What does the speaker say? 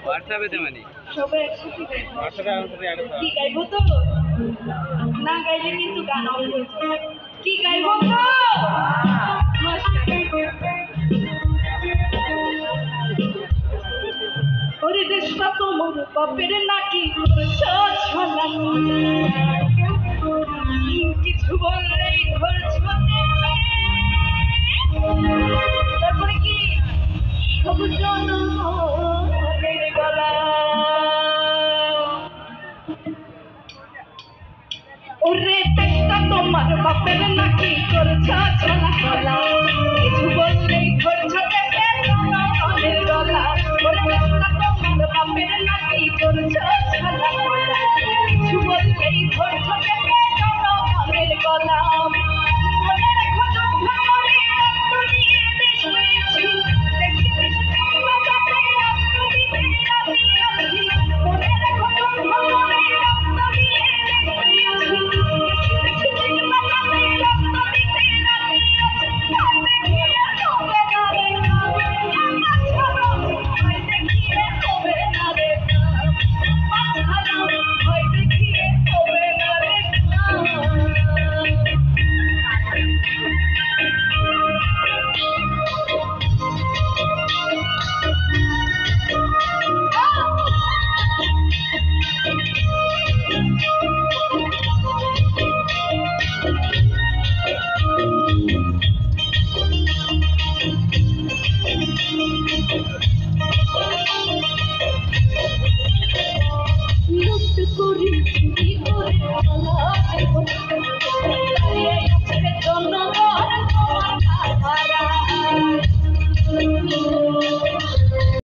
হোয়াটসঅ্যাপে মানে সবাই একসাথে গাইবো। কি গাইবো তো? না গাইলে কিন্তু গান অফ হয়ে যাবে। কি গাইবো তো? ওরে দেশটা তোমার বাপের নাকি কিছু বললেই ধরছে